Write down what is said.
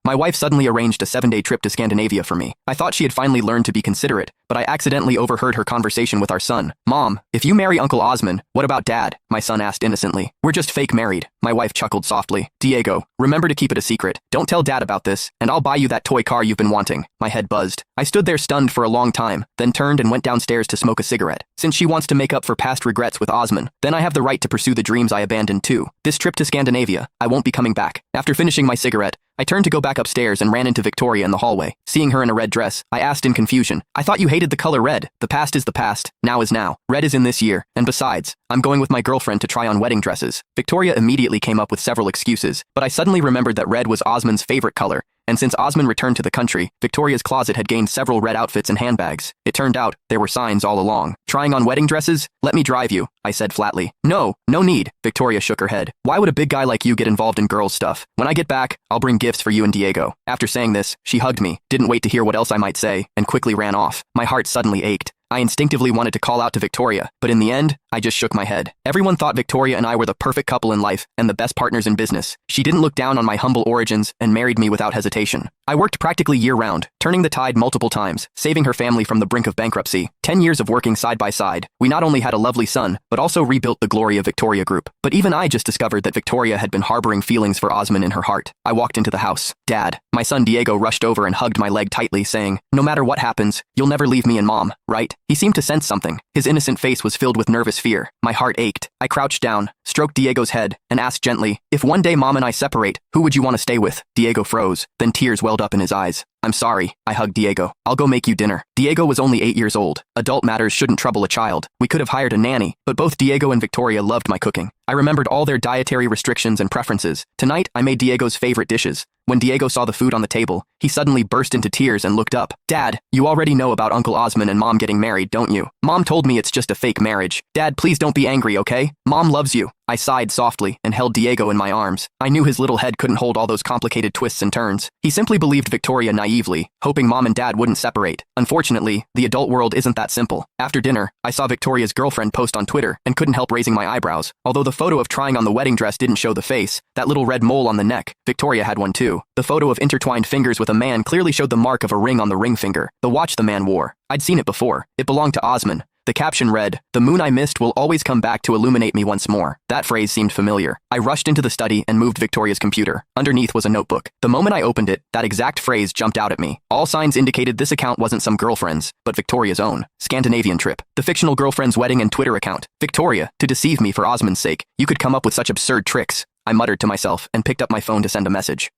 My wife suddenly arranged a 7-day trip to Scandinavia for me. I thought she had finally learned to be considerate, but I accidentally overheard her conversation with our son. Mom, if you marry Uncle Osmond, what about Dad? My son asked innocently. We're just fake married. My wife chuckled softly. Diego, remember to keep it a secret. Don't tell Dad about this, and I'll buy you that toy car you've been wanting. My head buzzed. I stood there stunned for a long time, then turned and went downstairs to smoke a cigarette. Since she wants to make up for past regrets with Osmond, then I have the right to pursue the dreams I abandoned too. This trip to Scandinavia, I won't be coming back. After finishing my cigarette, I turned to go back upstairs and ran into Victoria in the hallway. Seeing her in a red dress, I asked in confusion, I thought you hated the color red. The past is the past, now is now. Red is in this year, and besides, I'm going with my girlfriend to try on wedding dresses. Victoria immediately came up with several excuses, but I suddenly remembered that red was Osmond's favorite color, and since Osmond returned to the country, Victoria's closet had gained several red outfits and handbags. It turned out, there were signs all along. Trying on wedding dresses? Let me drive you, I said flatly. No need. Victoria shook her head. Why would a big guy like you get involved in girls' stuff? When I get back, I'll bring gifts for you and Diego. After saying this, she hugged me, didn't wait to hear what else I might say, and quickly ran off. My heart suddenly ached. I instinctively wanted to call out to Victoria, but in the end, I just shook my head. Everyone thought Victoria and I were the perfect couple in life and the best partners in business. She didn't look down on my humble origins and married me without hesitation. I worked practically year-round, turning the tide multiple times, saving her family from the brink of bankruptcy. 10 years of working side by side, we not only had a lovely son, but also rebuilt the glory of Victoria Group. But even I just discovered that Victoria had been harboring feelings for Osmond in her heart. I walked into the house. Dad. My son Diego rushed over and hugged my leg tightly, saying, no matter what happens, you'll never leave me and Mom, right? He seemed to sense something. His innocent face was filled with nervous fear. My heart ached. I crouched down, stroked Diego's head, and asked gently, if one day Mom and I separate, who would you want to stay with? Diego froze, then tears welled up in his eyes. I'm sorry, I hugged Diego. I'll go make you dinner. Diego was only 8 years old. Adult matters shouldn't trouble a child. We could have hired a nanny, but both Diego and Victoria loved my cooking. I remembered all their dietary restrictions and preferences. Tonight, I made Diego's favorite dishes. When Diego saw the food on the table, he suddenly burst into tears and looked up. Dad, you already know about Uncle Osmond and Mom getting married, don't you? Mom told me it's just a fake marriage. Dad, please don't be angry, okay? Mom loves you. I sighed softly and held Diego in my arms. I knew his little head couldn't hold all those complicated twists and turns. He simply believed Victoria naively, hoping Mom and Dad wouldn't separate. Unfortunately, the adult world isn't that simple. After dinner, I saw Victoria's girlfriend post on Twitter and couldn't help raising my eyebrows. Although the photo of trying on the wedding dress didn't show the face, that little red mole on the neck, Victoria had one too. The photo of intertwined fingers with a man clearly showed the mark of a ring on the ring finger, the watch the man wore. I'd seen it before. It belonged to Osmond. The caption read, the moon I missed will always come back to illuminate me once more. That phrase seemed familiar. I rushed into the study and moved Victoria's computer. Underneath was a notebook. The moment I opened it, that exact phrase jumped out at me. All signs indicated this account wasn't some girlfriend's, but Victoria's own. Scandinavian trip. The fictional girlfriend's wedding and Twitter account. Victoria, to deceive me for Osmond's sake. You could come up with such absurd tricks. I muttered to myself and picked up my phone to send a message.